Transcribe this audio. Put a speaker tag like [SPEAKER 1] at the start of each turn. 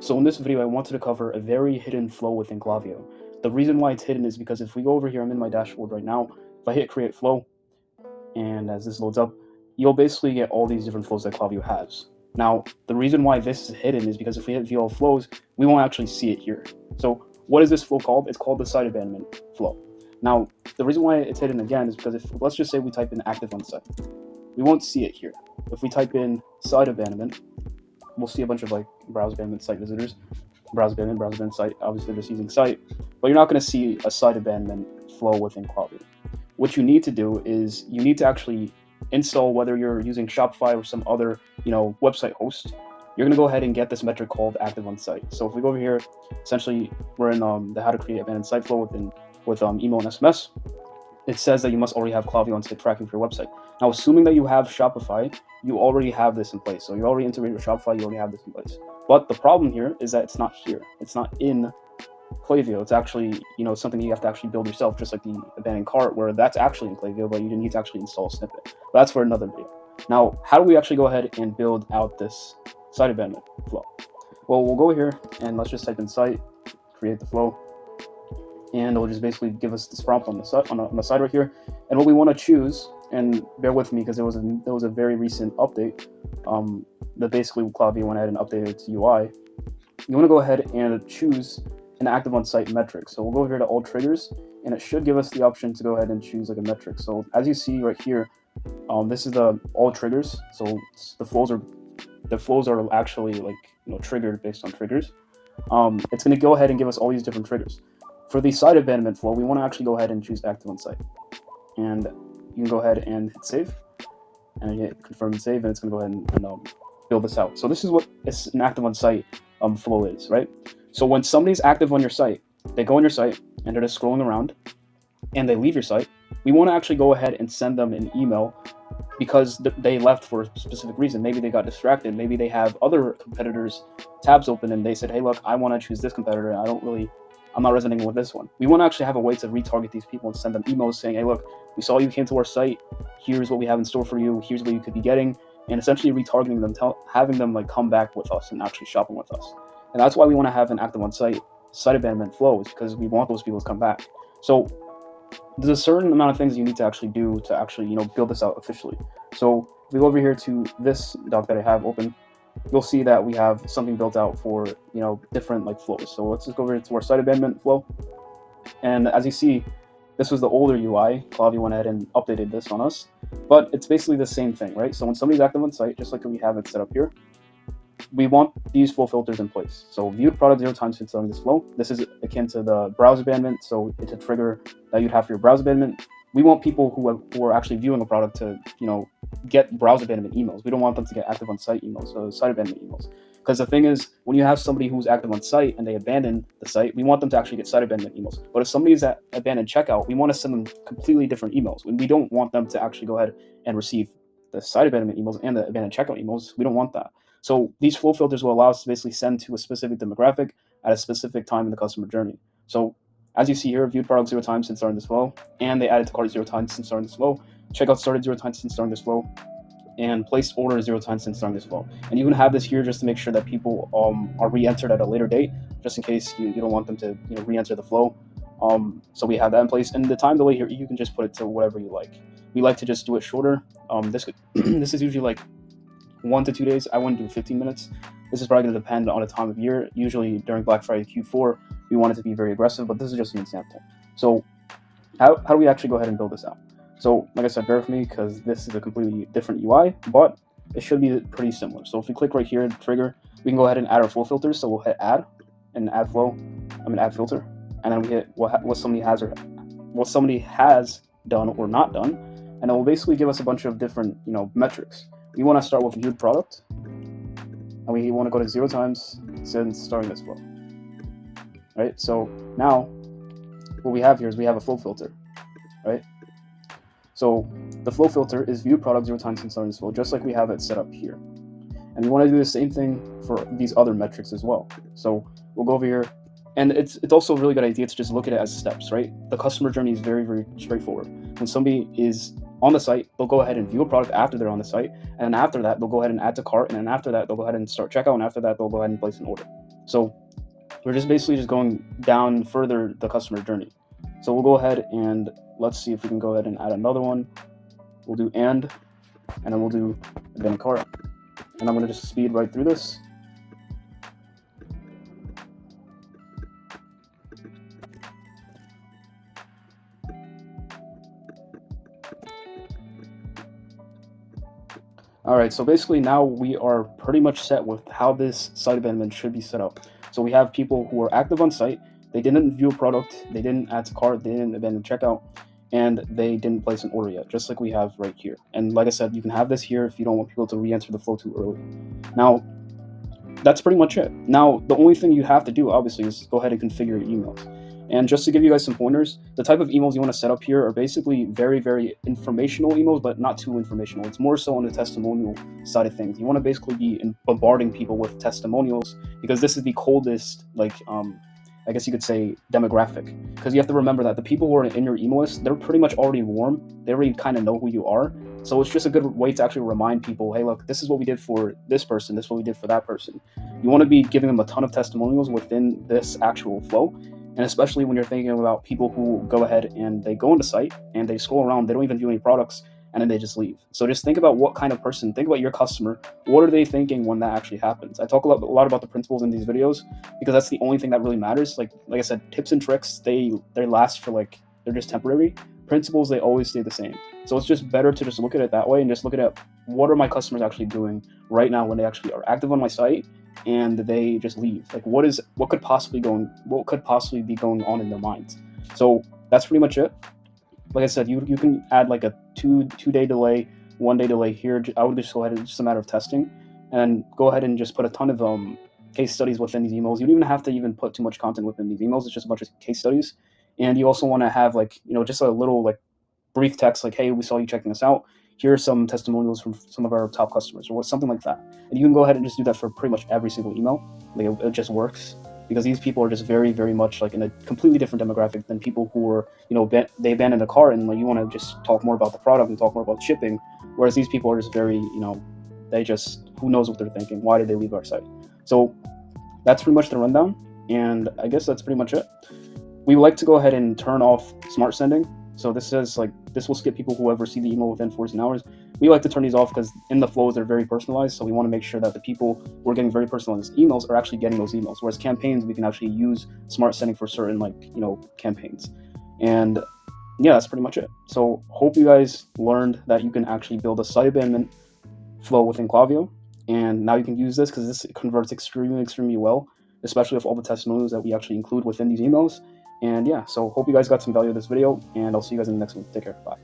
[SPEAKER 1] So in this video, I wanted to cover a very hidden flow within Klaviyo. The reason why it's hidden is because if we go over here, I'm in my dashboard right now. If I hit create flow, and as this loads up, you'll basically get all these different flows that Klaviyo has. Now, the reason why this is hidden is because if we hit view all flows, we won't actually see it here. So what is this flow called? It's called the site abandonment flow. Now, the reason why it's hidden again is because if, let's just say we type in active on site, we won't see it here. If we type in site abandonment, we'll see a bunch of like browse abandonment site visitors, browse abandonment site. Obviously, they're just using site, but you're not going to see a site abandonment flow within Klaviyo. What you need to do is you need to actually install, whether you're using Shopify or some other website host. You're going to go ahead and get this metric called active on site. So if we go over here, essentially we're in the how to create abandoned site flow with email and SMS. It says that you must already have Klaviyo on site tracking for your website. Now, assuming that you have Shopify, you already have this in place. So you already integrated with Shopify, you already have this in place. But the problem here is that it's not here. It's not in Klaviyo. It's actually, something you have to actually build yourself, just like the abandoned cart, where that's actually in Klaviyo, but you need to actually install a snippet. But that's for another video. Now, how do we actually go ahead and build out this site abandonment flow? Well, we'll go here and let's just type in site, create the flow, and it'll just basically give us this prompt on the side right here. And what we want to choose, and bear with me because there was a very recent update that basically Klaviyo went ahead and updated its UI. You want to go ahead and choose an active on site metric. So we'll go over here to all triggers, and it should give us the option to go ahead and choose like a metric. So as you see right here, this is the all triggers. So the flows are actually like triggered based on triggers. It's going to go ahead and give us all these different triggers. For the site abandonment flow, we want to actually go ahead and choose active on site, and you can go ahead and hit save, and hit confirm and save, and it's going to go ahead and build this out. So this is what an active on site flow is, right? So when somebody's active on your site, they go on your site and they're just scrolling around, and they leave your site. We want to actually go ahead and send them an email because they left for a specific reason. Maybe they got distracted. Maybe they have other competitors' tabs open, and they said, "Hey, look, I want to choose this competitor. I'm not resonating with this one." We want to actually have a way to retarget these people and send them emails saying, "Hey, look, we saw you came to our site. Here's what we have in store for you. Here's what you could be getting," and essentially retargeting them, having them like come back with us and actually shopping with us. And that's why we want to have an active on site abandonment flow, is because we want those people to come back. So there's a certain amount of things you need to actually do to actually build this out officially. So if we go over here to this doc that I have open, you'll see that we have something built out for different like flows. So let's just go over to our site abandonment flow, and as you see, this was the older UI. Klaviyo went ahead and updated this on us, but it's basically the same thing, right? So when somebody's active on site, just like we have it set up here, we want these flow filters in place. So viewed product 0 times since starting this flow. This is akin to the browse abandonment, so it's a trigger that you'd have for your browse abandonment. We want people who are actually viewing a product to get browse abandonment emails. We don't want them to get active on site emails, so site abandonment emails. Because the thing is, when you have somebody who's active on site and they abandon the site, we want them to actually get site abandonment emails. But if somebody's at abandoned checkout, we want to send them completely different emails. We don't want them to actually go ahead and receive the site abandonment emails and the abandoned checkout emails. We don't want that. So these flow filters will allow us to basically send to a specific demographic at a specific time in the customer journey. So as you see here, viewed product 0 times since starting this flow, and they added to cart 0 times since starting this flow, checkout started 0 times since starting this flow, and placed order 0 times since starting this flow. And you can have this here just to make sure that people are re-entered at a later date, just in case you don't want them to re-enter the flow. So we have that in place, and the time delay here, you can just put it to whatever you like. We like to just do it shorter. This is usually like 1 to 2 days. I wouldn't do 15 minutes. This is probably going to depend on the time of year. Usually during Black Friday Q4, we want it to be very aggressive, but this is just an example. So how do we actually go ahead and build this out? So like I said, bear with me because this is a completely different UI, but it should be pretty similar. So if we click right here, trigger, we can go ahead and add our flow filters. So we'll hit add and add filter, and then we hit what somebody has done or not done, and it will basically give us a bunch of different metrics. We want to start with viewed product, and we want to go to 0 times since starting this flow, right? So now what we have here is we have a flow filter, right? So the flow filter is viewed product 0 times since starting this flow, just like we have it set up here. And we want to do the same thing for these other metrics as well. So we'll go over here, and it's also a really good idea to just look at it as steps, right? The customer journey is very, very straightforward. When somebody is on the site, they'll go ahead and view a product after they're on the site, and then after that, they'll go ahead and add to cart, and then after that, they'll go ahead and start checkout, and after that, they'll go ahead and place an order. So we're just basically just going down further the customer journey. So we'll go ahead and let's see if we can go ahead and add another one. We'll do and then we'll do abandoned cart. And I'm going to just speed right through this. Alright, so basically now we are pretty much set with how this site abandonment should be set up. So we have people who are active on site, they didn't view a product, they didn't add to cart, they didn't abandon checkout, and they didn't place an order yet, just like we have right here. And like I said, you can have this here if you don't want people to re-enter the flow too early. Now, that's pretty much it. Now, the only thing you have to do, obviously, is go ahead and configure your emails. And just to give you guys some pointers, the type of emails you want to set up here are basically very, very informational emails, but not too informational. It's more so on the testimonial side of things. You want to basically be bombarding people with testimonials because this is the coldest, I guess you could say, demographic. Because you have to remember that the people who are in your email list, they're pretty much already warm. They already kind of know who you are. So it's just a good way to actually remind people, hey, look, this is what we did for this person. This is what we did for that person. You want to be giving them a ton of testimonials within this actual flow. And especially when you're thinking about people who go ahead and they go on the site and they scroll around, they don't even view any products, and then they just leave. So just think about what kind of person, think about your customer. What are they thinking when that actually happens? I talk a lot about the principles in these videos because that's the only thing that really matters. Like I said, tips and tricks, they last for they're just temporary. Principles, they always stay the same. So it's just better to just look at it that way and just look at it, what are my customers actually doing right now when they actually are active on my site and they just leave? Like what could possibly be going on in their minds? So that's pretty much it. Like I said, you can add like a two-day delay, 1 day delay here. I would just go ahead and just a matter of testing, and go ahead and just put a ton of case studies within these emails. You don't even have to even put too much content within these emails. It's just a bunch of case studies, and you also want to have just a little brief text like, hey, we saw you checking us out. Here are some testimonials from some of our top customers, or something like that. And you can go ahead and just do that for pretty much every single email. It just works. Because these people are just very, very much in a completely different demographic than people who are, they abandon a cart and you want to just talk more about the product and talk more about shipping. Whereas these people are just very, they just, who knows what they're thinking? Why did they leave our site? So that's pretty much the rundown. And I guess that's pretty much it. We like to go ahead and turn off smart sending. So this says this will skip people who ever see the email within 14 hours. We like to turn these off because in the flows they're very personalized. So we want to make sure that the people who are getting very personalized emails are actually getting those emails. Whereas campaigns, we can actually use smart sending for certain campaigns. And yeah, that's pretty much it. So hope you guys learned that you can actually build a site abandonment flow within Klaviyo. And now you can use this because this converts extremely, extremely well, especially with all the testimonials that we actually include within these emails. And yeah, so hope you guys got some value of this video, and I'll see you guys in the next one. Take care. Bye.